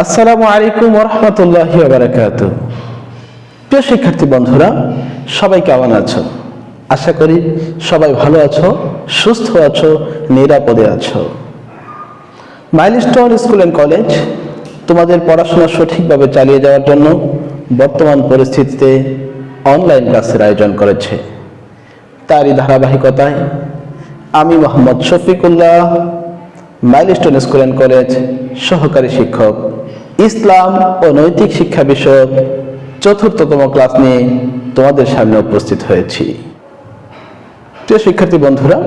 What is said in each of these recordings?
আসসালামু আলাইকুম ওয়া রাহমাতুল্লাহি ওয়া বারাকাতুহু। প্রিয় শিক্ষার্থী বন্ধুরা, সবাই কেমন আছো? আশা করি সবাই ভালো আছো, সুস্থ আছো, নিরাপদে আছো। মাইলস্টোন স্কুল অ্যান্ড কলেজ তোমাদের পড়াশোনা সঠিকভাবে চালিয়ে যাওয়ার জন্য বর্তমান পরিস্থিতিতে অনলাইন ক্লাসের আয়োজন করেছে। তারই ধারাবাহিকতায় আমি Mohammad Shafiqullah, milestone school and college সহকারী শিক্ষক, ইসলাম ও নৈতিক শিক্ষা বিষয়ক চতুর্থতম ক্লাস নিয়ে তোমাদের সামনে উপস্থিত হয়েছি। প্রিয় শিক্ষার্থী বন্ধুরা,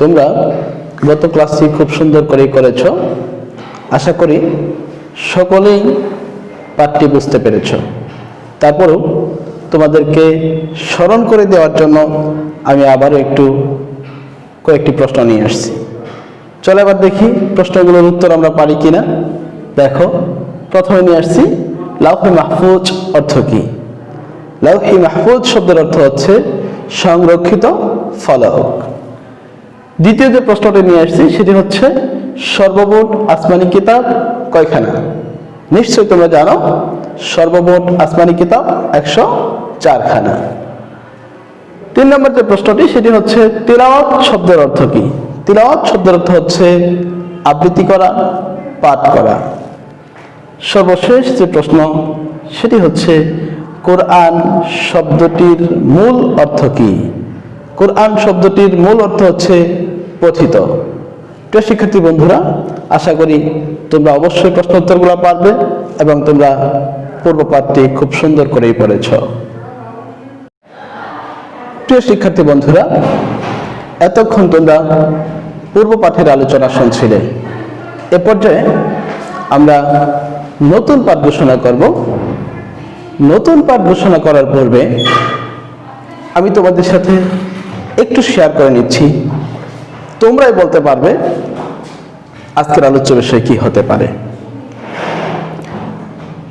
তোমরা গত ক্লাসটি খুব সুন্দর করেই করেছ। আশা করি সকলেই পাঠটি বুঝতে পেরেছ। তারপরেও তোমাদেরকে স্মরণ করে দেওয়ার জন্য আমি আবারও কয়েকটি প্রশ্ন নিয়ে আসছি। চলো এবার দেখি প্রশ্নগুলোর উত্তর আমরা পারি কিনা। দেখো, প্রথমে নিয়ে আসছি লাউহে মাহফুজ অর্থ কি? লাউহে মাহফুজ শব্দের অর্থ হচ্ছে সংরক্ষিত ফলক। দ্বিতীয় যে প্রশ্নটি নিয়ে আসছি সেটি হচ্ছে সর্বমোট আসমানি কিতাব কয়খানা? নিশ্চয়ই তোমরা জানো সর্বমোট আসমানি কিতাব 104 খানা। 3 নম্বর যে প্রশ্নটি সেটি হচ্ছে তিলাওয়াত শব্দের অর্থ কি? তিলাওয়াত শব্দের অর্থ হচ্ছে আবৃত্তি করা, পাঠ করা। সর্বশেষ যে প্রশ্ন সেটি হচ্ছে কোরআন শব্দটির মূল অর্থ কি? কোরআন শব্দটির মূল অর্থ হচ্ছে পঠিত। প্রিয় শিক্ষার্থী বন্ধুরা, আশা করি তোমরা অবশ্যই প্রশ্ন উত্তরগুলো পারবে এবং তোমরা পূর্ব পাঠটি খুব সুন্দর করেই পড়েছ। প্রিয় শিক্ষার্থী বন্ধুরা, এতক্ষণ তোমরা পূর্ব পাঠের আলোচনা শুনছিলে। এ পর্যায়ে আমরা নতুন পাঠ ঘোষণা করব। নতুন পাঠ ঘোষণা করার পূর্বে আমি তোমাদের সাথে একটু শেয়ার করে নিচ্ছি। তোমরাই বলতে পারবে আজকের আলোচ্য বিষয় কি হতে পারে।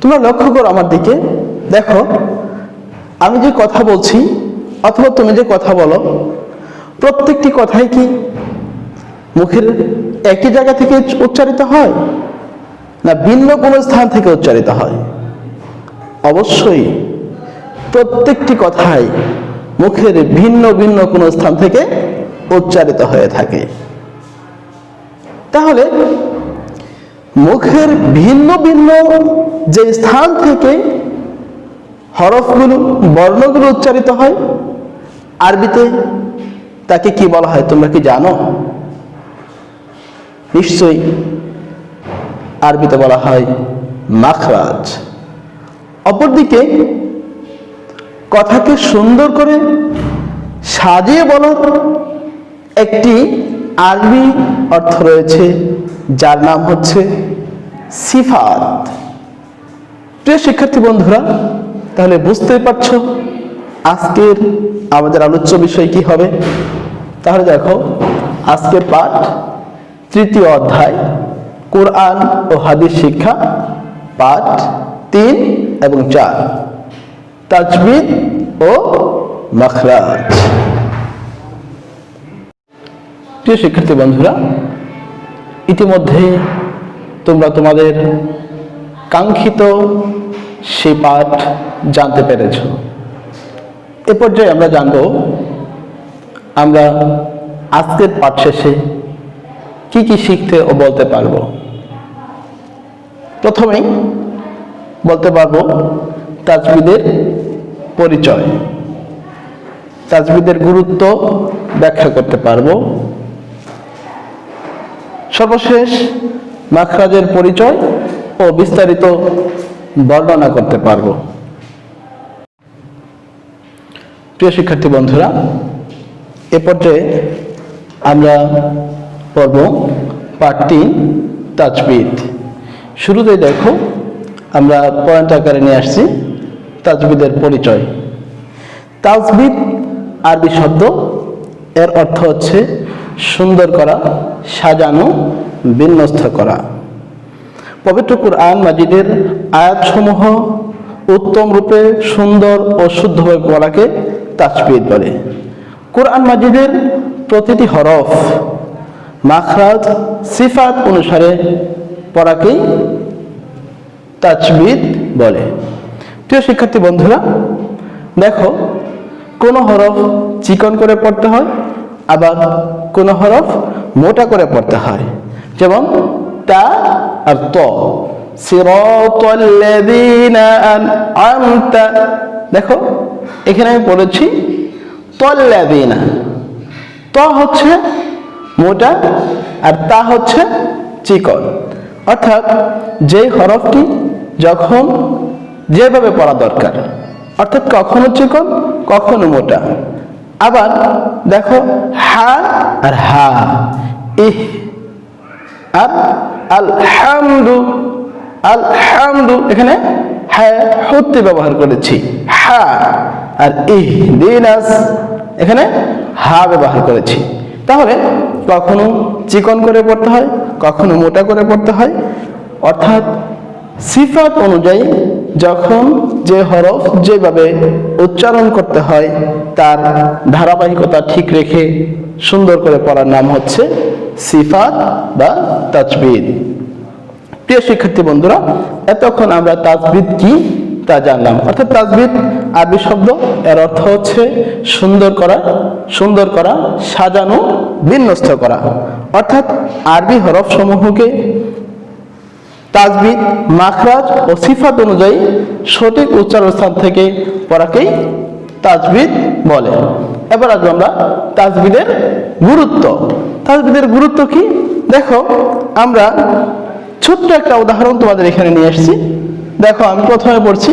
তোমরা লক্ষ্য করো আমার দিকে, দেখো আমি যে কথা বলছি অথবা তুমি যে কথা বলো, প্রত্যেকটি কথাই কি মুখের একই জায়গা থেকে উচ্চারিত হয় না ভিন্ন কোনো স্থান থেকে উচ্চারিত হয়? অবশ্যই প্রত্যেকটি কথাই মুখের ভিন্ন ভিন্ন কোনো স্থান থেকে উচ্চারিত হয়ে থাকে। তাহলে মুখের ভিন্ন ভিন্ন যে স্থান থেকে হরফগুলো, বর্ণগুলো উচ্চারিত হয়, আরবিতে তাকে কি বলা হয় তোমরা কি জানো? নিশ্চয়ই আরবিতে বলা হয় মাখরাজ। অপরদিকে কথাকে সুন্দর করে সাজিয়ে বলার একটি আরবি অর্থ রয়েছে, যার নাম হচ্ছে সিফাত। প্রিয় শিক্ষার্থী বন্ধুরা, তাহলে বুঝতেই পারছো আজকের আমাদের আলোচ্য বিষয় কি হবে। তাহলে দেখো, আজকের পাঠ 3য় অধ্যায় কোরআন ও হাদিস শিক্ষা, পাঠ 3 এবং 4, তাজবিদ ও মাখরাজ। প্রিয় শিক্ষার্থী বন্ধুরা, ইতিমধ্যে তোমরা তোমাদের কাঙ্ক্ষিত সেই পাঠ জানতে পেরেছ। এ পর্যায়ে আমরা জানব আমরা আজকের পাঠ শেষে কি কি শিখতে ও বলতে পারবো। প্রথমেই বলতে পারবো তাজবিদের পরিচয়, তাজবিদের গুরুত্ব ব্যাখ্যা করতে পারবো। সর্বশেষ মাখরাজের পরিচয় ও বিস্তারিত বর্ণনা করতে পারবো। প্রিয় শিক্ষার্থী বন্ধুরা, এ পর্যায়ে আমরা পড়ব পাঠ 3 তাজবিদ। শুরুতেই দেখো আমরা পয়েন্ট আকারে নিয়ে আসছি তাজবিদের পরিচয়। তাজবিদ আরবি শব্দ, এর অর্থ হচ্ছে সুন্দর করা, সাজানো, বিন্যস্ত করা। পবিত্র কুরআন মাজিদের আয়াতসমূহ উত্তম রূপে সুন্দর ও শুদ্ধভাবে পড়াকে তাজবিদ বলে। কুরআন মাজিদের প্রতিটি হরফ মাখরাজ সিফাত অনুসারে পড়াকেই তাজবিদ বলে। প্রিয় শিক্ষার্থী বন্ধুরা, দেখো কোন হরফ চিকন করে পড়তে হয়, আবার কোন হরফ মোটা করে পড়তে হয়। যেমন তা আর ত, সিরাতাল্লাযীনা আনআমতা। দেখো এখানে আমি পড়েছি তাল্লাযীনা, ত হচ্ছে মোটা আর তা হচ্ছে চিকন। অর্থাৎ যে হরফটি যখন যেভাবে পড়া দরকার, অর্থাৎ কখনো চিকন কখনো মোটা। আবার দেখো হা আর হা, ইহ আর আলহামদু, আলহামদু এখানে হ্যাঁ হতে ব্যবহার করেছি, হা। আর ইহদিনাস এখানে হা ব্যবহার করেছি। তাহলে কখনো চিকন করে পড়তে হয়, কখনো মোটা করে পড়তে হয়। অর্থাৎ সিফাত অনুযায়ী যখন যে হরফ যেভাবে উচ্চারণ করতে হয় তার ধারাবাহিকতা ঠিক রেখে সুন্দর করে পড়ার নাম হচ্ছে সিফাত বা তাজবিদ। প্রিয় শিক্ষার্থী বন্ধুরা, এতক্ষণ আমরা তাজবিদ কি তা জানলাম। অর্থাৎ তাজবিদ আরবি শব্দ, এর অর্থ হচ্ছে সুন্দর করা, সুন্দর করা, সাজানো, বিন্যস্ত করা। অর্থাৎ আরবি হরফ সমূহকে তাজবিদ, মাখরাজ ও সিফাত অনুযায়ী সঠিক উচ্চারণ স্থান থেকে পড়াকেই তাজবিদ বলে। এবার আসবো আমরা তাজবিদের গুরুত্ব। তাজবিদের গুরুত্ব কি? দেখো আমরা ছোট্ট একটা উদাহরণ তোমাদের এখানে নিয়ে এসেছি। দেখো আমি প্রথমে পড়ছি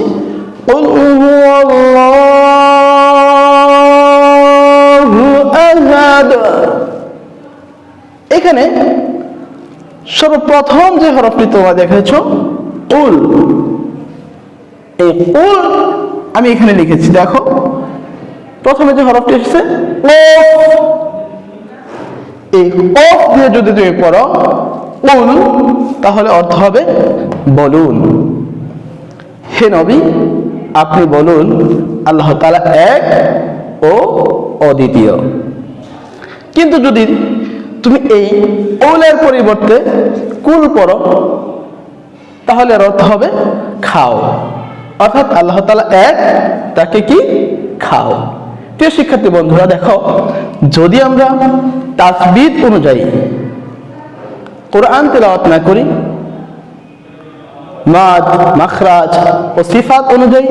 কুল হুয়াল্লাহু আহাদ। এখানে সর্বপ্রথম যে হরফটি তোমরা দেখেছো উল, এই উল আমি এখানে লিখেছি। দেখো প্রথমে যে হরফটি এসেছে এই অফ দিয়ে যদি তুমি পড়ো উল, তাহলে অর্থ হবে বলুন। হে নবী আপনি বলুন আল্লাহ তাআলা এক ও অদ্বিতীয়। কিন্তু যদি তুমি এই উলের পরিবর্তে কুল পড়ো তাহলে এর অর্থ হবে খাও। অর্থাৎ আল্লাহ তাআলা এক, তাকে কি খাও। প্রিয় শিক্ষার্থী বন্ধুরা, দেখো যদি আমরা তাজবিদ অনুযায়ী কোরআন তেলাওয়াত না করি, মাদ, মাখরাজ ও সিফাত অনুযায়ী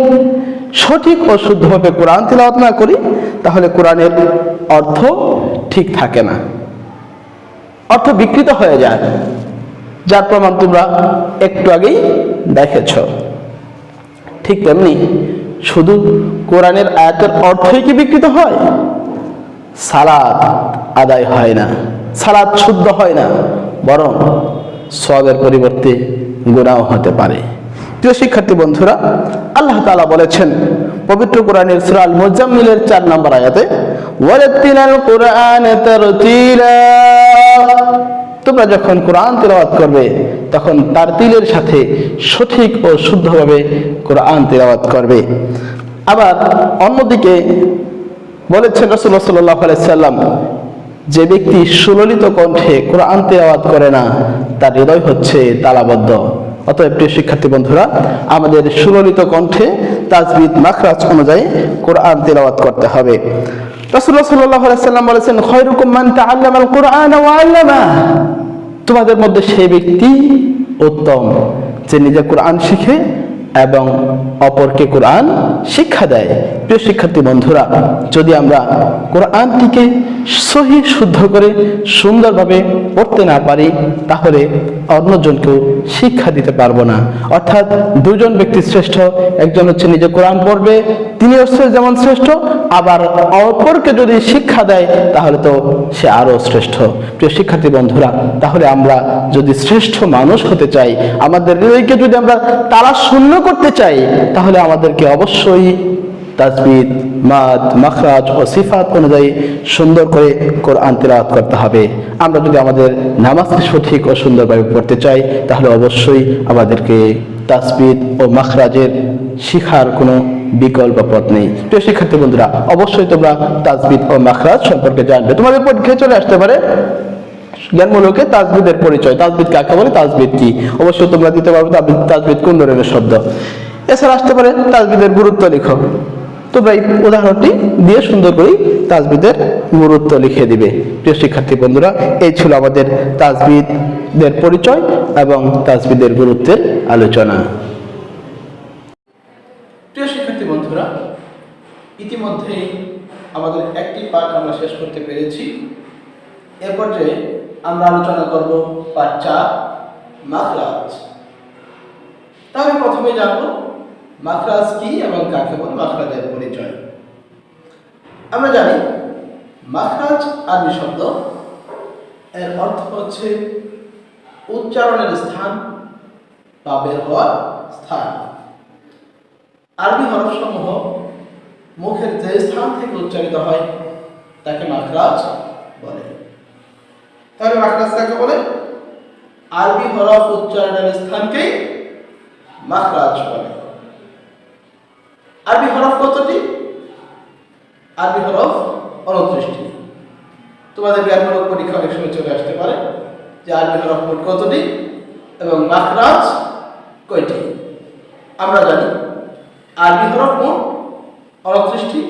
সঠিক ও শুদ্ধভাবে কোরআন তেলাওয়াত না করি, তাহলে কোরআনের অর্থ ঠিক থাকে না, অর্থ বিকৃত হয়ে যায়। যার প্রমাণ তোমরা একটু আগেই দেখেছ। ঠিক তেমনি শুধু কোরআনের আয়াতের অর্থই কি বিকৃত হয়? সালাত আদায় হয় না, সালাত শুদ্ধ হয় না, বরং সওয়াবের পরিবর্তে গুনাহ হতে পারে। প্রিয় শিক্ষার্থী বন্ধুরা, আল্লাহ তাআলা বলেছেন পবিত্র কোরআনের সূরা আল মুজাম্মিলের 4 নম্বর আয়াতে, ওয়ারাত্তিলাল কুরআন তারতিলা। তোমরা যখন কোরআন তেলাওয়াত করবে তখন তারতিলের সাথে সঠিক ও শুদ্ধভাবে কোরআন তেলাওয়াত করবে। আবার অন্যদিকে বলেছেন রাসূলুল্লাহ সাল্লাল্লাহু আলাইহি সাল্লাম, যে ব্যক্তি সুললিত কণ্ঠে কোরআন তেলাওয়াত করে না তার হৃদয় হচ্ছে তালাবদ্ধ। অতএব প্রিয় শিক্ষার্থী বন্ধুরা, আমাদের সুললিত কণ্ঠে তাজবিদ, মাখরাজ অনুযায়ী কোরআন তেলাওয়াত করতে হবে। রাসূলুল্লাহ সাল্লাল্লাহু আলাইহি সাল্লাম বলেছেন, খায়রুকুম মান তাআল্লামাল কুরআন ওয়া আল্লামাহ। তোমাদের মধ্যে সেই ব্যক্তি উত্তম যে নিজে কোরআন শিখে এবং অপরকে কোরআন শিক্ষা দেয়। প্রিয় শিক্ষার্থী বন্ধুরা, যদি আমরা কোরআনটিকে সহি শুদ্ধ করে সুন্দরভাবে পড়তে না পারি তাহলে অন্যজনকেও শিক্ষা দিতে পারবো না। অর্থাৎ দুজন ব্যক্তি শ্রেষ্ঠ, একজন হচ্ছে নিজে কোরআন পড়বে তিনি যেমন শ্রেষ্ঠ, আবার অপরকে যদি শিক্ষা দেয় তাহলে তো সে আরো শ্রেষ্ঠ। প্রিয় শিক্ষার্থী বন্ধুরা, তাহলে আমরা যদি শ্রেষ্ঠ মানুষ হতে চাই, আমাদের হৃদয়কে যদি আমরা তালা শূন্য করতে চাই, তাহলে আমাদেরকে অবশ্যই তাজবিদ, মাদ, মাখরাজ ও সিফাত অনুযায়ী সুন্দর করে কোরআন তেলাওয়াত করতে হবে। আমরা যদি আমাদের নামাজকে সঠিক ও সুন্দরভাবে পড়তে চাই তাহলে অবশ্যই আমাদেরকে তাজবিদ ও মাখরাজের শিখার কোনো বিকল্প পথ নেই। প্রিয় শিক্ষার্থী বন্ধুরা, অবশ্যই তোমরা তাজবিদ ও মাখরাজ সম্পর্কে জানবে। তোমাদের পরীক্ষায় চলে আসতে পারে জ্ঞানমূলকে তাজবিদের পরিচয়, তাজবিদ কাকে বলে, তাজবিদ কি, অবশ্যই তোমরা দিতে পারবে তাজবিদ কোন ধরনের শব্দ। এছাড়া আসতে পারে তাজবিদের গুরুত্ব লিখো, তোমরা এই উদাহরণটি দিয়ে সুন্দর করে তাজবিদের গুরুত্ব লিখে দিবে। প্রিয় শিক্ষার্থী বন্ধুরা, এই ছিল আমাদের তাজবিদের পরিচয় এবং তাজবিদের গুরুত্বের আলোচনা। প্রিয় শিক্ষার্থী বন্ধুরা, ইতিমধ্যেই আমাদের একটি পাঠ আমরা শেষ করতে পেরেছি। এরপর যে আমরা আলোচনা করব পাঠ 4, মাখরাজ। তাহলে প্রথমে জানবো মাখরাজ কি এবং কাকে বলে, মাখরাজের পরিচয়। আমরা জানি মাখরাজ আরবি শব্দ, এর অর্থ হচ্ছে উচ্চারণের স্থান বা বের হওয়ার স্থান। আরবি হরফসমূহ মুখের যে স্থান থেকে উচ্চারিত হয় তাকে মাখরাজ বলে। তাহলে মাখরাজ কাকে বলে? আরবি হরফ উচ্চারণের স্থানকেই মাখরাজ বলে। আরবি হরফ কতটি? আরবি হরফ 29টি। তোমাদের জ্ঞানমূলক পরীক্ষা অনেক সময় চলে আসতে পারে যে আরবি হরফ মোট কতটি এবং মাখরাজ কয়টি। আমরা জানি আরবি হরফ মোট 29টি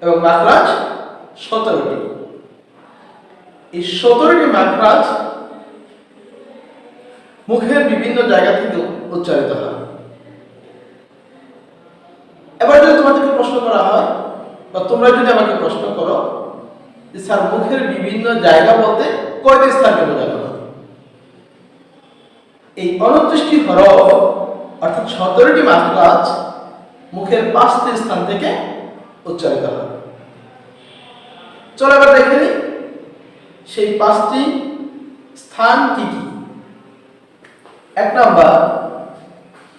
এবং মাখরাজ 17টি। এই 17টি মাখরাজ মুখের বিভিন্ন জায়গা থেকে উচ্চারিত হয়। এবার যদি তোমাদেরকে প্রশ্ন করা হয় বা তোমরা যদি আমাকে প্রশ্ন করো যে স্যার মুখের বিভিন্ন জায়গা বলতে কয়টি স্থানকে বোঝানো হয়? এই 29টি হরফ অর্থাৎ 17টি মাখরাজ মুখের 5টি স্থান থেকে উচ্চারিত হয়। চলো এবার দেখে নিই সেই 5টি স্থান কি কি। 1 নাম্বার,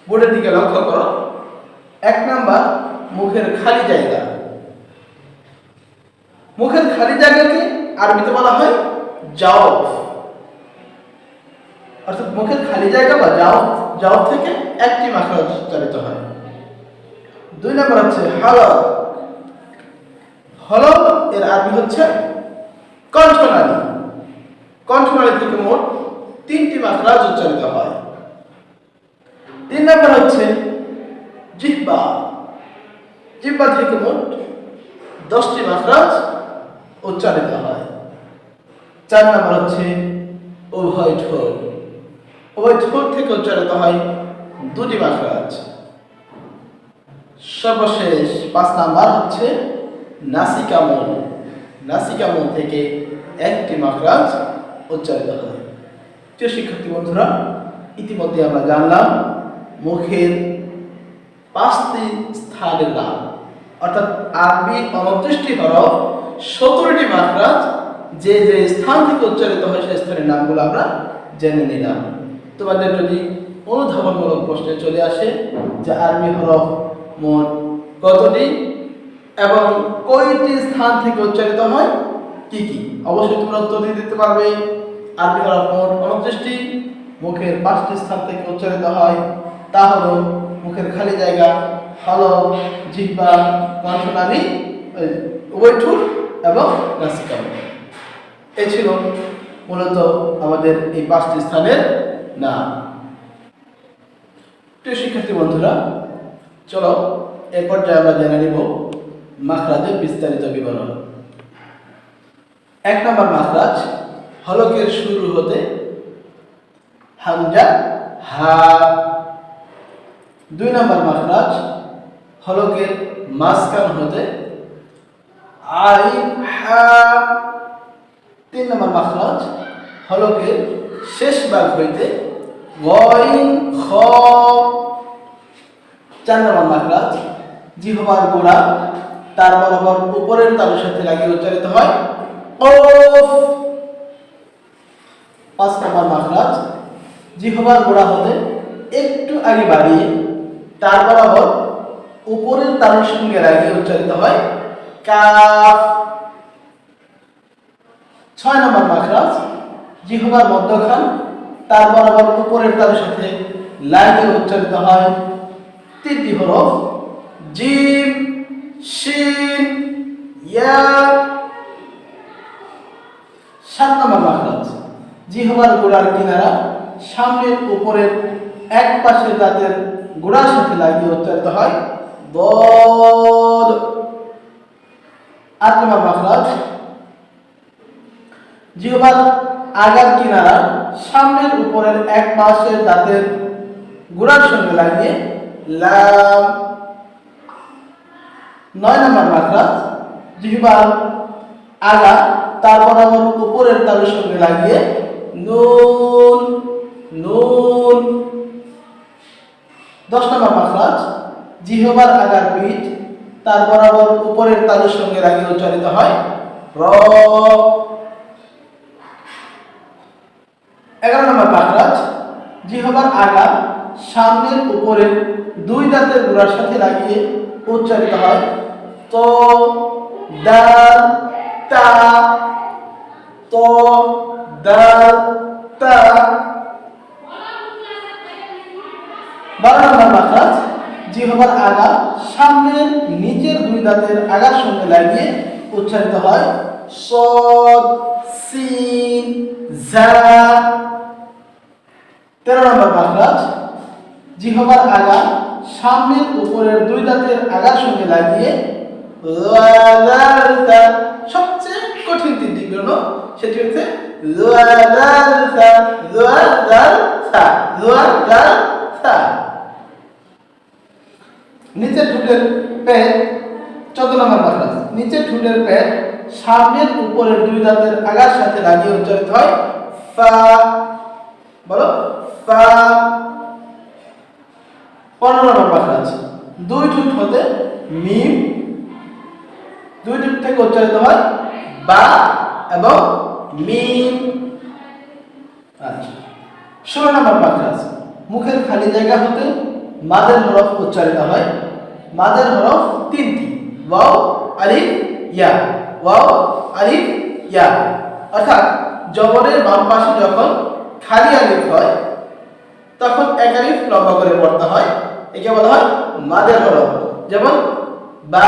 বোর্ডের দিকে লক্ষ্য করো। 1 নাম্বার, মুখের খালি জায়গা। মুখের খালি জায়গাকে আরবিতে বলা হয় জাওফ, অর্থাৎ মুখের খালি জায়গা বা জাওফ থেকে একটি মাখরাজ উচ্চারিত হয়। 2 নাম্বার হচ্ছে হলক। হলক এর আরবি হচ্ছে কণ্ঠনালী। কণ্ঠনালী থেকে মোট 3টি মাখরাজ উচ্চারিত হয়। 3 নাম্বার হচ্ছে জিহ্বা। জিহ্বা থেকে মোট 10টি মাখরাজ উচ্চারিত হয়। 4 নাম্বার হচ্ছে উভয় ঠোঁট। উভয় ঠোঁট থেকে উচ্চারিত হয় 2টি মাখরাজ। সর্বশেষ 5 নাম্বার হচ্ছে নাসিকামূল। নাসিকামূল থেকে 1টি মাখরাজ উচ্চারিত হয়। প্রিয় শিক্ষার্থী বন্ধুরা, ইতিমধ্যে আমরা জানলাম মুখের 5টি স্থানের নাম, অর্থাৎ আরবি 29টি হরফ 17টি মাখরাজ যে যে স্থান থেকে উচ্চারিত হয় সেই স্থানের নামগুলো আমরা জেনে নিলাম। তোমাদের যদি অনুধাবনমূলক প্রশ্নে চলে আসে যে আরবি হরফ মোট কতটি এবং কয়টি স্থান থেকে উচ্চারিত হয় কি কি, অবশ্যই তোমরা উত্তর দিতে পারবে। আরবি হরফ মোট 29টি, মুখের 5টি স্থান থেকে উচ্চারিত হয়, তা হলো মুখের খালি জায়গা, হলক, জিহ্বা, কণ্ঠনালী, উভয় ঠোঁট এবং নাসিকামূল। এই ছিল মূলত আমাদের এই 5টি স্থানের নাম। প্রিয় শিক্ষার্থী বন্ধুরা, চলো এ পর্যায়ে আমরা জেনে নিব মাখরাজের বিস্তারিত বিবরণ। 1 নম্বর মাখরাজ, হলকের শুরু হতে হামজা হা। 2 নম্বর মাখরাজ, হলকের মাঝখান হতে আইন হা। 3 নম্বর মাখরাজ, হলকের শেষ ভাগ হইতে গইন খ। 4 নম্বর মাখরাজ, জিহ্বার গোড়া তার বরাবর উপরের তালুর সাথে লাগিয়ে উচ্চারিত হয় কফ। 5 নম্বর মাখরাজ, জিহ্বার গোড়া হতে একটু আগে বাড়িয়ে তার বরাবর উপরের তালুর সঙ্গে লাগিয়ে উচ্চারিত হয় কাফ। 6 নম্বর মাখরাজ, জিহ্বার মধ্যখান তার বরাবর উপরের তালুর সাথে লাগিয়ে উচ্চারিত হয় 3টি হরফ জিম, শিন, ইয়া। 7 নম্বর মাখরাজ, জিহ্বার গোড়ার কিনারা সামনের উপরের এক পাশের দাঁতের গোড়ার সাথে লাগিয়ে উচ্চারিত হয় দদ। 8 নম্বর মাখরাজ, জিহ্বার আগার কিনারা সামনের উপরের এক পাশের দাঁতের গোড়ার সঙ্গে লাগিয়ে লাম। 9 নম্বর মাখরাজ, জিহ্বার আগা তার বরাবর উপরের তালুর সঙ্গে লাগিয়ে নুন নুন। 10 নম্বর মাখরাজ, জিহ্বার আগার পিঠ তার বরাবর উপরের তালুর সঙ্গে লাগিয়ে উচ্চারিত হয় র। 11 নম্বর মাখরাজ, জিহ্বার আগা সামনের উপরের দুই দাঁতের গোড়ার সাথে লাগিয়ে উচ্চারিত হয় ত দাল তা ত দাল তা। 12 নম্বর মাখরাজ, জিহ্বার আগা সামনের নিচের দুই দাঁতের আগার সঙ্গে লাগিয়ে উচ্চারিত হয় সদ সিন জা। 13 নম্বর মাখরাজ, জিহ্বার আগা সামনের উপরের দুই দাঁতের আগার সঙ্গে লাগিয়ে লালালতা। সবচেয়ে কঠিন তিনটি বর্ণ সেটি হচ্ছে লালালতা লালালতা লালালতা। নিচের ঠোঁটের পেট 14 নম্বর মাখরাজ, নিচের ঠোঁটের পেট সামনের উপরের দুই দাঁতের আগার সাথে লাগিয়ে উচ্চারিত হয় ফা। বলো ফা। 15 নম্বর মাখরাজ, দুই ঠোঁট হতে মিম, দুই ঠোঁট থেকে উচ্চারিত হয় বা এবং মিম। আচ্ছা। 16 নম্বর মাখরাজ, মুখের খালি জায়গা হতে মাদের হরফ উচ্চারিত হয়। মাদের হরফ তিনটি, ওয়াও আলিফ ইয়া, ওয়াও আলিফ ইয়া। অর্থাৎ জবরের বাম পাশে যখন খালি আলিফ হয় তখন এক আলিফ লম্বা করে পড়তে হয়, একে বলা হয় মাদের হরফ। যেমন বা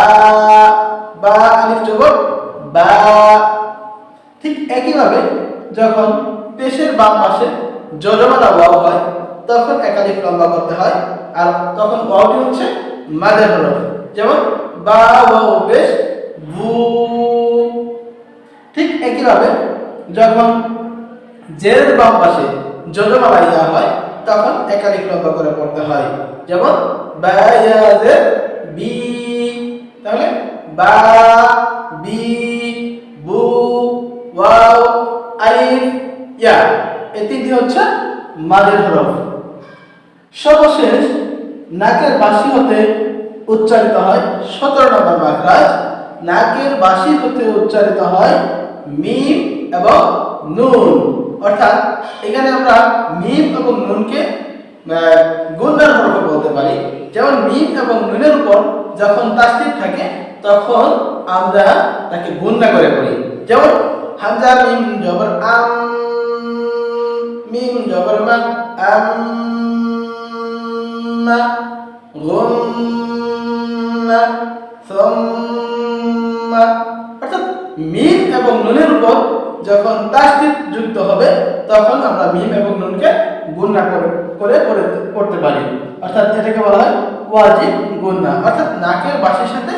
বা আলিফ জবর বা। ঠিক একইভাবে যখন পেশের বাম পাশে জজমালা ওয়াও হয় তখন এক আলিফ লম্বা করতে হয়, আর তখন ওয়াওটি হচ্ছে মাদের হরফ। যেমন বা ওয়াও পেশ বু। ঠিক একইভাবে যখন জের বাম পাশে জজমালা ইয়া হয় তখন এক আলিফ লম্বা করে পড়তে হয়। যেমন বা ইয়া জের বি। তাহলে বা বি বু ওয়াও আলিফ ইয়া, এই তিনটি হচ্ছে মাদের হরফ। সর্বশেষ নাকের বাঁশি হতে উচ্চারিত হয় 17 নম্বর মাখরাজ, নাকের বাঁশি হতে উচ্চারিত হয় মিম এবং নুন। অর্থাৎ এখানে আমরা মিম এবং নুনকে গুণনার হরফ বলতে পারি। যেমন মিম এবং নুনের উপর যখন তাসদীদ থাকে তখন আমরা তাকে গুণনা করে পড়ি। যেমন হামজা মিম জবর আম, মিম জবর মা আম্মা, গুন্না সুম্মা। অর্থাৎ মিম এবং নুনের উপর যখন তাসদীদ যুক্ত হবে তখন আমরা মিম এবং নুনকে গুণনা করে পড়তে পারি। অর্থাৎ এটাকে বলা হয় ওয়াজিব গুণনা, অর্থাৎ নাকের বাঁশির সাথে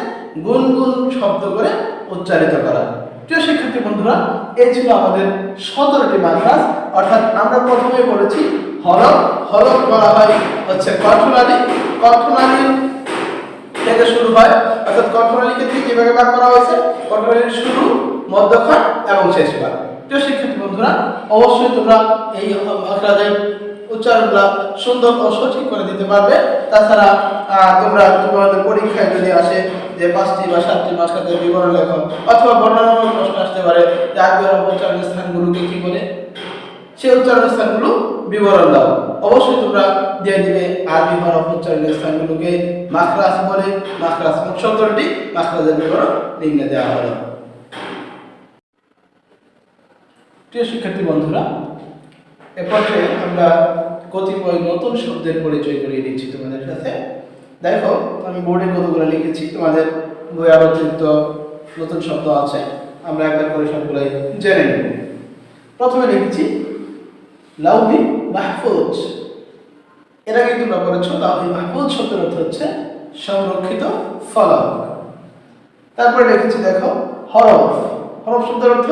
গুনগুন শব্দ করে উচ্চারিত করা। প্রিয় শিক্ষার্থী বন্ধুরা, এই ছিল আমাদের 17টি মাখরাজ। অর্থাৎ আমরা প্রথমে পড়েছি হরফ। হরফ বলা হয় হচ্ছে কণ্ঠনালী। কণ্ঠনালী থেকে শুরু হয়, অর্থাৎ কণ্ঠনালীকে ঠিক কিভাবে ভাগ করা হয়েছে, কণ্ঠনালীর শুরু, মধ্যখান এবং শেষ ভাগ। প্রিয় শিক্ষার্থী বন্ধুরা, অবশ্যই তোমরা এই মাখরাজের উচ্চারণগুলো সুন্দর ও সঠিক করে দিতে পারবে। তাছাড়া তোমরা তোমাদের পরীক্ষায় যদি আসে যে 5টি বা 7টি মাখরাজের বিবরণ লেখো, অথবা বর্ণনামূলক প্রশ্ন আসতে পারে যে আরবি হরফ উচ্চারণের স্থানগুলোকে কি বলে, সেই উচ্চারণের স্থানগুলো বিবরণ দাও। অবশ্যই তোমরা দিয়ে দিবে আরবি হরফ উচ্চারণের স্থানগুলোকে মাখরাজ বলে। মাখরাজ 17টি মাখরাজের বিবরণ লিখে দেওয়া হলো। প্রিয় শিক্ষার্থী বন্ধুরা, এরপরে আমরা কতিপয় নতুন শব্দের পরিচয় করিয়ে দিচ্ছি তোমাদের সাথে। দেখো, আমি বোর্ডে কতগুলো লিখেছি, তোমাদের বই আরো অতিরিক্ত নতুন শব্দ আছে, আমরা একবার করে সবগুলোই জেনে নেব। প্রথমে লিখেছি লাউহি মাহফুজ। এর আগে তোমরা পড়েছ লাউহি মাহফুজ শব্দের অর্থ হচ্ছে সংরক্ষিত ফলক। তারপরে লিখেছি দেখো হরফ। হরফ শব্দের অর্থ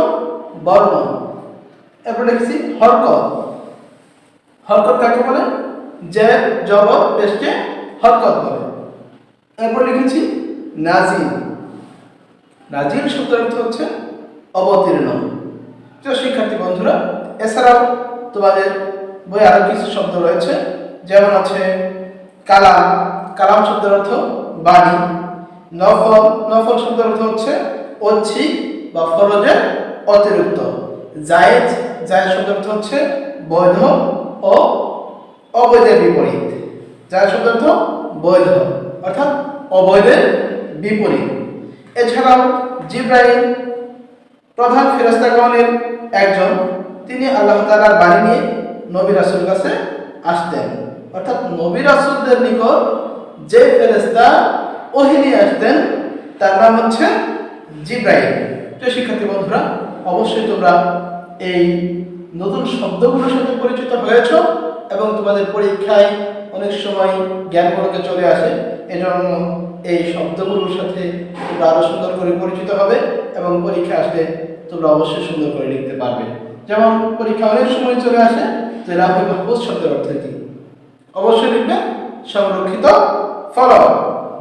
বর্ণ। এরপর লিখেছি হরকত। হরকত কাকে বলে? যে জবর পেশকে হরকত বলে। এরপর লিখেছি নাজিল। নাজিল শব্দের অর্থ হচ্ছে অবতীর্ণ। প্রিয় শিক্ষার্থী বন্ধুরা, এছাড়াও তোমাদের বই আরো কিছু শব্দ রয়েছে, যেমন আছে কালাম। কালাম শব্দের অর্থ বাণী। নফল। নফল শব্দের অর্থ হচ্ছে ঐচ্ছিক বা ফরজের অতিরিক্ত। জায়েজ। জায়েজ শব্দের অর্থ হচ্ছে বৈধ ও অবৈধের বিপরীত। জায়েজ শব্দের অর্থ বৈধ অর্থাৎ অবৈধের বিপরীত। এছাড়াও জিবরাইল প্রধান ফেরেশতাগণের একজন, তিনি আল্লাহ তাআলার বাণী নিয়ে নবী রাসূলের কাছে আসতেন। অর্থাৎ নবী রাসূলদের নিকট যে ফেরেশতা ওহী নিয়ে আসতেন তার নাম হচ্ছে জিবরাইল। প্রিয় শিক্ষার্থী বন্ধুরা, অবশ্যই তোমরা এই নতুন শব্দগুলোর সাথে পরিচিত হয়েছ এবং তোমাদের পরীক্ষায় অনেক সময় জ্ঞানগুলোকে চলে আসে। এজন্য এই শব্দগুলোর সাথে তোমরা আরো সুন্দর করে পরিচিত হবে এবং পরীক্ষা আসলে তোমরা অবশ্যই সুন্দর করে লিখতে পারবে। যেমন পরীক্ষা অনেক সময় চলে আসে যে লাউহি মাহফুজ শব্দের অর্থ কি, অবশ্যই লিখবে সংরক্ষিত ফলক।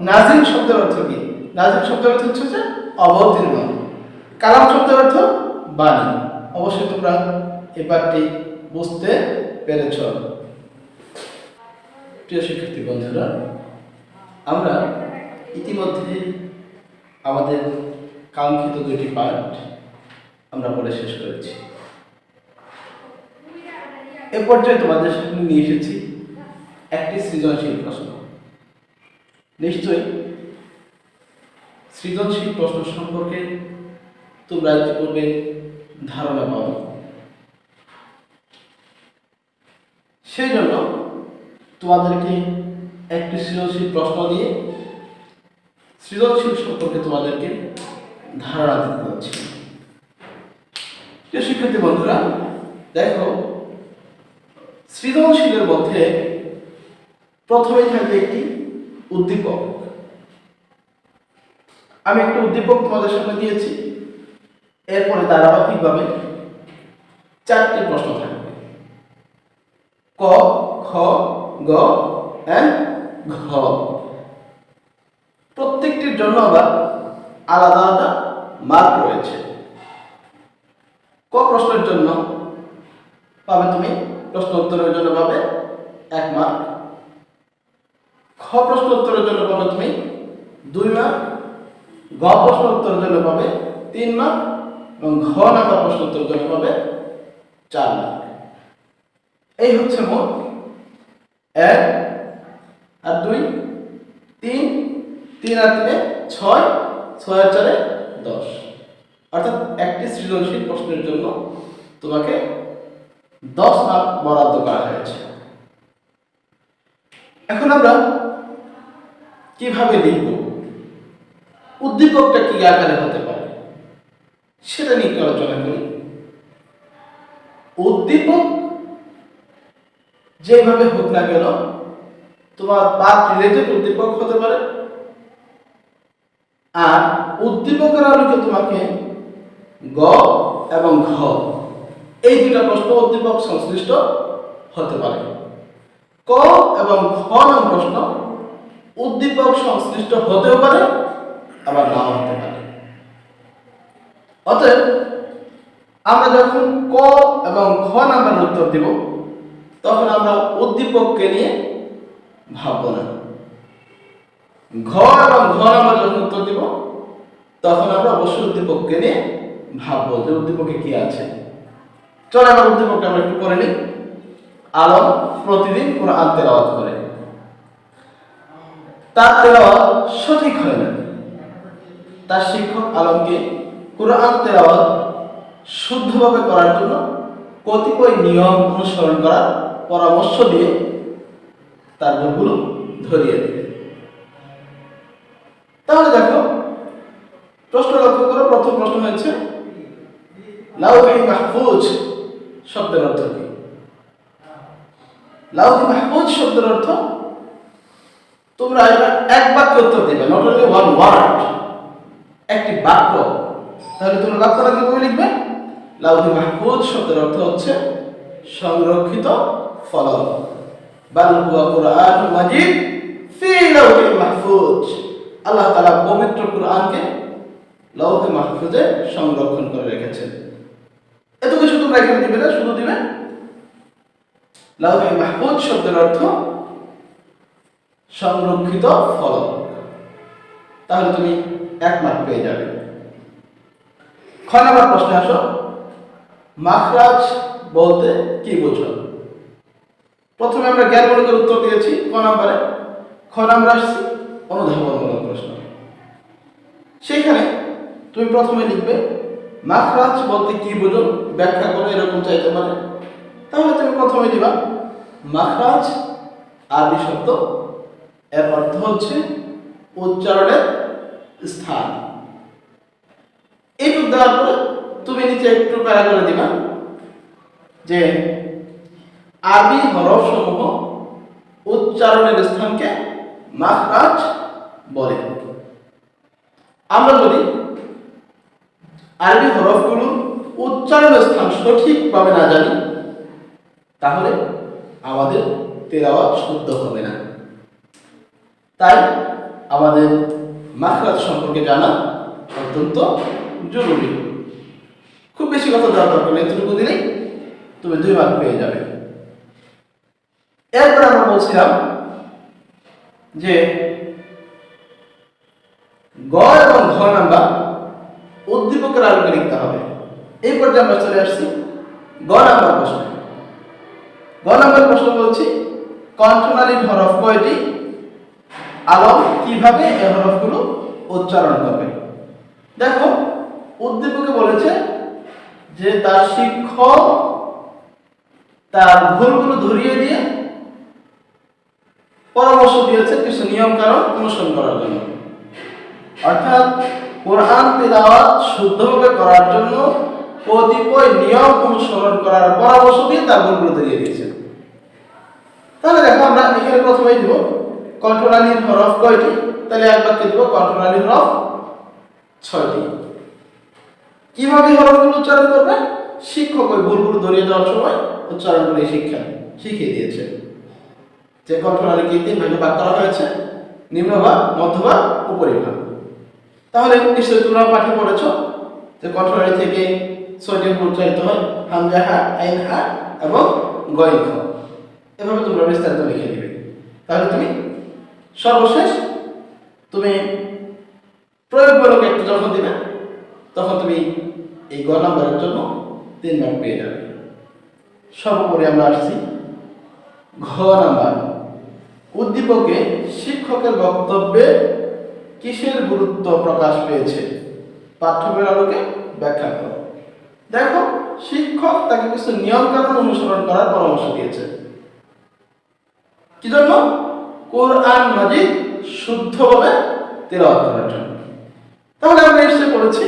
নাজিল শব্দের অর্থ কি? নাজিল শব্দের অর্থ হচ্ছে যে অবতীর্ণ। কালাম শব্দের অর্থ বাণী। অবশ্যই তোমরা এই পাঠটি বুঝতে পেরেছ। প্রিয় শিক্ষার্থী বন্ধুরা, আমরা ইতিমধ্যে আমাদের কাঙ্ক্ষিত দুটি পাঠ আমরা পড়ে শেষ করেছি। এ পর্যায়ে তোমাদের সামনে নিয়ে এসেছি একটি সৃজনশীল প্রশ্ন। নিশ্চয়ই সৃজনশীল প্রশ্ন সম্পর্কে তোমরা ইতিপূর্বে ধারণা পাবে। সেই জন্য তোমাদেরকে একটি সৃজনশীল প্রশ্ন দিয়ে সৃজনশীল সম্পর্কে তোমাদেরকে ধারণা দিতে যাচ্ছি। প্রিয় শিক্ষার্থী বন্ধুরা, দেখো সৃজনশীলের মধ্যে প্রথমেই থাকবে একটি উদ্দীপক। আমি একটা উদ্দীপক তোমাদের সামনে দিয়েছি, এরপরে ধারাবাহিকভাবে 4টি প্রশ্ন থাকবে। ক, খ, গ এন্ড ঘ। প্রত্যেকটির জন্য আবার আলাদা আলাদা মার্ক রয়েছে। ক প্রশ্নের জন্য পাবে তুমি, প্রশ্ন উত্তরের জন্য পাবে 1 মার্ক। খ প্রশ্ন উত্তরের জন্য পাবে তুমি 2 মার্ক। গ প্রশ্ন উত্তরের জন্য পাবে 3 মার্ক এবং ঘ নাম্বার প্রশ্ন উত্তরের জন্য পাবে 4 মার্ক। এই হচ্ছে মোট 1 আর 2 3, 3 আর 3 6, 6 আর 4 10। অর্থাৎ একটি সৃজনশীল প্রশ্নের জন্য তোমাকে 10 মার্ক বরাদ্দ করা হয়েছে। এখন আমরা কিভাবে লিখব, উদ্দীপকটা কি আকারে হতে পারে সেটা নিয়ে আলোচনা করি। উদ্দীপক যেভাবে হোক না কেন, তোমার পাঠ রিলেটেড উদ্দীপক হতে পারে, আর উদ্দীপকের আলোকে তোমাকে গ এবং ঘ এই দুটা প্রশ্ন উদ্দীপক সংশ্লিষ্ট হতে পারে। ক এবং খ নাম প্রশ্ন উদ্দীপক সংশ্লিষ্ট হতেও পারে, আবার নাও হতে পারে। অতএব আমরা যখন ক এবং খ নাম্বার উত্তর দিব, তখন আমরা উদ্দীপককে নিয়ে ভাববো না। ঘ এবং ঘ নাম্বার যখন উত্তর দিব, তখন আমরা অবশ্যই উদ্দীপককে নিয়ে ভাববো যে উদ্দীপকে কি আছে। চলো এবার উদ্দীপকটা আমরা একটু করে নিই। আলম প্রতিদিন কোরআন তেলাওয়াত করে, তার তেলাওয়াত সঠিক হয় না। তার শিক্ষক আলমকে কোরআন তেলাওয়াত শুদ্ধভাবে করার জন্য কতিপয় নিয়ম অনুসরণ করার পরামর্শ দিয়ে তার ভুলগুলো ধরিয়ে দেবে। তাহলে দেখো প্রশ্ন লক্ষ্য করো। প্রথম প্রশ্ন হয়েছে লাউহি মাহফুজ শব্দের অর্থ কি? লাউহে মাহফুজ শব্দের অর্থ তোমরা এক বাক্য উত্তর দিবে, নট অনলি ওয়ান ওয়ার্ড, একটি বাক্য। তাহলে তোমরা বাক্যটা কিভাবে লিখবে? লাউহে মাহফুজ শব্দের অর্থ হচ্ছে সংরক্ষিত ফলক। বাল হুয়া কুরআনুল মাজিদ ফি লাউহিল মাহফুজ। আল্লাহ তাআলা পবিত্র কুরআনকে লাউহে মাহফুজে সংরক্ষণ করে রেখেছেন। এত কিছু তোমরা এখানে দিবে না, শুধু দিবে লাউহে মাহফুজ শব্দের অর্থ সংরক্ষিত ফলক। তাহলে তুমি 1 মার্ক পেয়ে যাবে। 6 নম্বর প্রশ্নে আসো, মাখরাজ বলতে কি বোঝো? প্রথমে আমরা জ্ঞানমূলকের উত্তর দিয়েছি ক নম্বরে। খ নম্বরে আসছি অনুধাবনমূলক প্রশ্ন। সেইখানে তুমি প্রথমে লিখবে মাখরাজ বলতে কি বোঝো, ব্যাখ্যা করে, এরকম চাইতে পারে। তাহলে তুমি প্রথমে দিবা মাখরাজ আরবি শব্দ, এর অর্থ হচ্ছে উচ্চারণের স্থান। এইটুকু দেওয়ার পরে তুমি নিচে একটু প্যারা করে দিবা যে আরবি হরফ সমূহ উচ্চারণের স্থানকে মাখরাজ বলে। আমরা যদি আরবি হরফগুলো উচ্চারণের স্থান সঠিকভাবে না জানি, তাহলে আমাদের তেলাওয়াত শুদ্ধ হবে না। তাই আমাদের মাখরাজ সম্পর্কে জানা অত্যন্ত জরুরি। খুব বেশি কথা দেওয়ার দরকার নেই, এতটুকু দিলেই তুমি 2 মার্ক পেয়ে যাবে। এরপর আমরা বলছিলাম যে গ এবং ঘ নাম্বার উদ্দীপকের আলোকে লিখতে হবে। এই পর্যায়ে আমরা চলে আসছি গ নাম্বার প্রশ্ন। গ নাম্বার প্রশ্ন বলছি কণ্ঠনালীর হরফ কয়টি? আলম কিভাবে এই হরফগুলো উচ্চারণ করবে? দেখো, উদ্দীপকে বলেছে যে তার শিক্ষক তার ভুলগুলো ধরিয়ে দিয়ে পরামর্শ দিয়েছে কিছু নিয়ম কানুন অনুসরণ করার জন্য। অর্থাৎ কোরআন তিলাওয়াত শুদ্ধভাবে করার জন্য কতিপয় নিয়ম অনুসরণ করার পরামর্শ দিয়ে তার ভুলগুলো ধরিয়ে দিয়েছে। তাহলে দেখো, আমরা এখানে প্রথমেই দিব কণ্ঠনালীর হরফ কয়টি? তাহলে এক বাক্যে দিব কণ্ঠনালীর হরফ 6টি। কিভাবে হরফগুলো উচ্চারণ করবে? শিক্ষক ওই ভুলগুলো ধরিয়ে দেওয়ার সময় উচ্চারণ করে শিখিয়ে দিয়েছে যে কণ্ঠনালীকে 3 ভাগে ভাগ করা হয়েছে, নিম্নভাগ, মধ্যভাগ, উপরিভাগ। তাহলে নিশ্চয়ই তোমরা পাঠে পড়েছ যে কণ্ঠনালী থেকে 6টি হুরুফ উচ্চারিত হয়, হামজা হা, আইন হা এবং গইন খ। এভাবে তোমরা বিস্তারিত লিখে দিবে। তাহলে তুমি সর্বশেষ তুমি প্রয়োগমূলক একটু যখন দিবে, তখন তুমি এই গ নাম্বারের জন্য 3 মার্ক পেয়ে যাবে। সর্বোপরি আমরা আসছি ঘ নাম্বার। উদ্দীপকে শিক্ষকের বক্তব্যে কিসের গুরুত্ব প্রকাশ পেয়েছে? পাঠ্যের আলোকে ব্যাখ্যা করো। দেখো, শিক্ষক তাকে কিছু নিয়ম কানুন অনুসরণ করার পরামর্শ দিয়েছে। কি জন্য? কোরআন মাজিদ শুদ্ধভাবে তেলাওয়াত করার জন্য। তাহলে আমরা এসে পড়েছি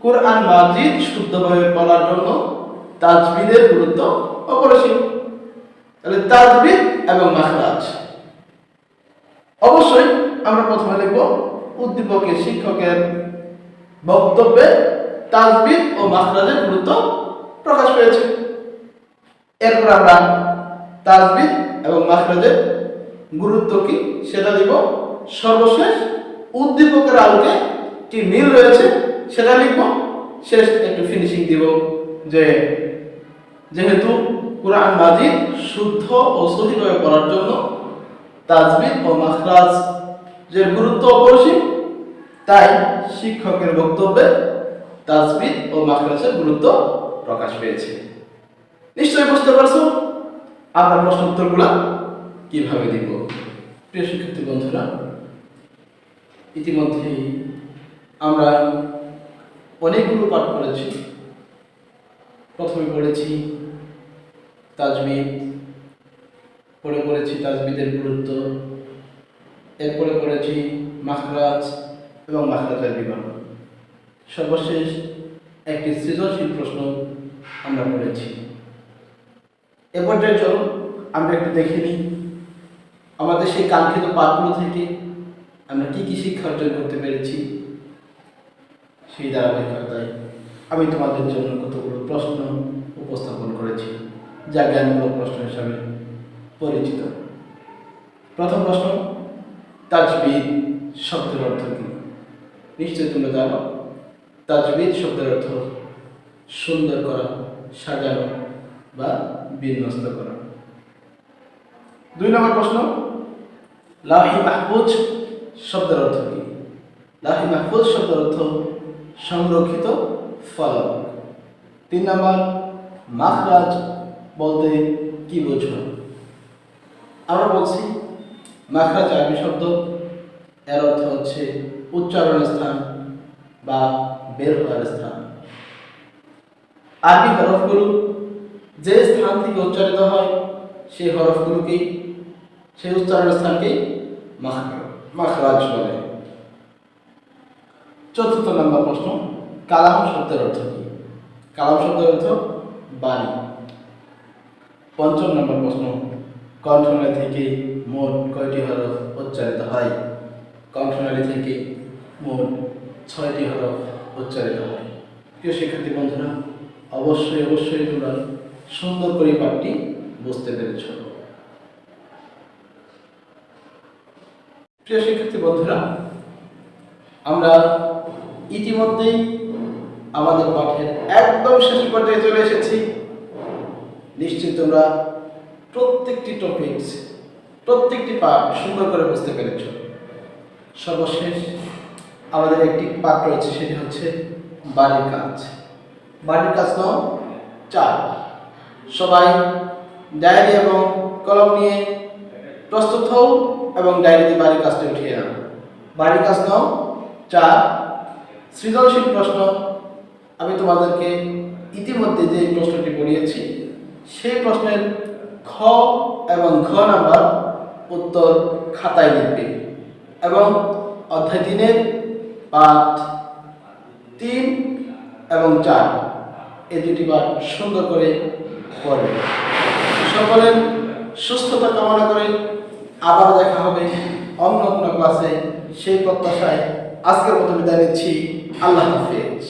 কোরআন মাজিদ শুদ্ধভাবে পড়ার জন্য তাজবিদের গুরুত্ব অপরিসীম। তাহলে তাজবিদ এবং মাখরাজ। অবশ্যই আমরা প্রথমে লিখব উদ্দীপকে শিক্ষকের বক্তব্যে তাজবিদ ও মাখরাজের গুরুত্ব প্রকাশ পেয়েছে। এরপর আমরা তাজবিদ এবং মাখরাজের গুরুত্ব কি সেটা দিব। সর্বশেষ উদ্দীপকের আলোকে কি মিল রয়েছে সেটা লিখব। শেষ একটু ফিনিশিং দিব যে যেহেতু কোরআন মাজিদ শুদ্ধ ও সঠিকভাবে পড়ার জন্য তাজবিদ ও মাখরাজ যে গুরুত্ব অপরিসীম, তাই শিক্ষকের বক্তব্যে তাজবিদ ও মাখরাজের গুরুত্ব প্রকাশ পেয়েছে। নিশ্চয়ই বুঝতে পারছো আমরা প্রশ্ন উত্তরগুলো কিভাবে দিব। প্রিয় শিক্ষার্থী বন্ধুরা, ইতিমধ্যেই আমরা অনেকগুলো পাঠ করেছি। প্রথমে পড়েছি তাজবিদ, পরে পড়েছি তাজবিদের গুরুত্ব, এরপরে পড়েছি মাখরাজ এবং মাখরাজের বিবরণ। সর্বশেষ একটি সৃজনশীল প্রশ্ন আমরা পড়েছি। এ পর্যায়ে চলুন আমরা একটু দেখে নিই আমাদের সেই কাঙ্ক্ষিত পাঠগুলো থেকে আমরা কি কি শিক্ষা অর্জন করতে পেরেছি। সেই ধারাবাহিকতায় আমি তোমাদের জন্য কতগুলো প্রশ্ন উপস্থাপন করেছি, যা জ্ঞানমূলক প্রশ্ন হিসাবে পরিচিত। প্রথম প্রশ্ন, তাজবিদ শব্দের অর্থ কি? নিশ্চয়ই তোমরা জানো, তাজবিদ শব্দের অর্থ সুন্দর করা, সাজানো বা বিন্যস্ত করা। 2 নম্বর প্রশ্ন, লাহি মাহফুজ শব্দের অর্থ কি? লাহি মাহফুজ শব্দের অর্থ সংরক্ষিত ফলক। 3 নম্বর, মাখরাজ বলতে কি বোঝো? আমরা বলছি মাখরাজ আরবি শব্দ, এর অর্থ হচ্ছে উচ্চারণের স্থান বা বের হওয়ার স্থান। আরবি হরফগুলো যে স্থান থেকে উচ্চারিত হয় সেই হরফগুলোকেই, সেই উচ্চারণের স্থানকেই মাখরাজ বলে। 4র্থ নম্বর প্রশ্ন, কালাম শব্দের অর্থ কি? কালাম শব্দের অর্থ বাণী। 5ম নম্বর প্রশ্ন, কণ্ঠনালী থেকে মোট কয়টি হরফ উচ্চারিত হয়? কণ্ঠনালী থেকে মোট 6টি হরফ উচ্চারিত হয়। প্রিয় শিক্ষার্থী বন্ধুরা, অবশ্যই তোমরা সুন্দর করে পাঠটি বুঝতে পেরেছ। প্রিয় শিক্ষার্থী বন্ধুরা, আমরা ইতিমধ্যেই আমাদের পাঠের একদম শেষ পর্যায়ে চলে এসেছি। নিশ্চয়ই তোমরা প্রত্যেকটি টপিকস, প্রত্যেকটি পাঠ সুন্দর করে বুঝতে পেরেছ। সর্বশেষ আমাদের একটি পাঠ রয়েছে, সেটি হচ্ছে বাড়ির কাজ। বাড়ির কাজ নাও 4। সবাই ডায়েরি এবং কলম নিয়ে প্রস্তুত হও এবং ডায়েরিতে বাড়ির কাজটি উঠিয়ে নাও। বাড়ির কাজ নাও 4, সৃজনশীল প্রশ্ন। আমি তোমাদেরকে ইতিমধ্যে যে প্রশ্নটি পড়িয়েছি সেই প্রশ্নের খ এবং ঘ নাম্বার উত্তর খাতায় লিখবে এবং অধ্যায় 3-এর পাঠ 3 এবং 4 এই দুটি পাঠ সুন্দর করে পড়বে। সকলের সুস্থতা কামনা করে আবার দেখা হবে অন্য কোনো ক্লাসে। সেই প্রত্যাশায় আজকের মতো বিদায় নিচ্ছি। আল্লাহ হাফেজ।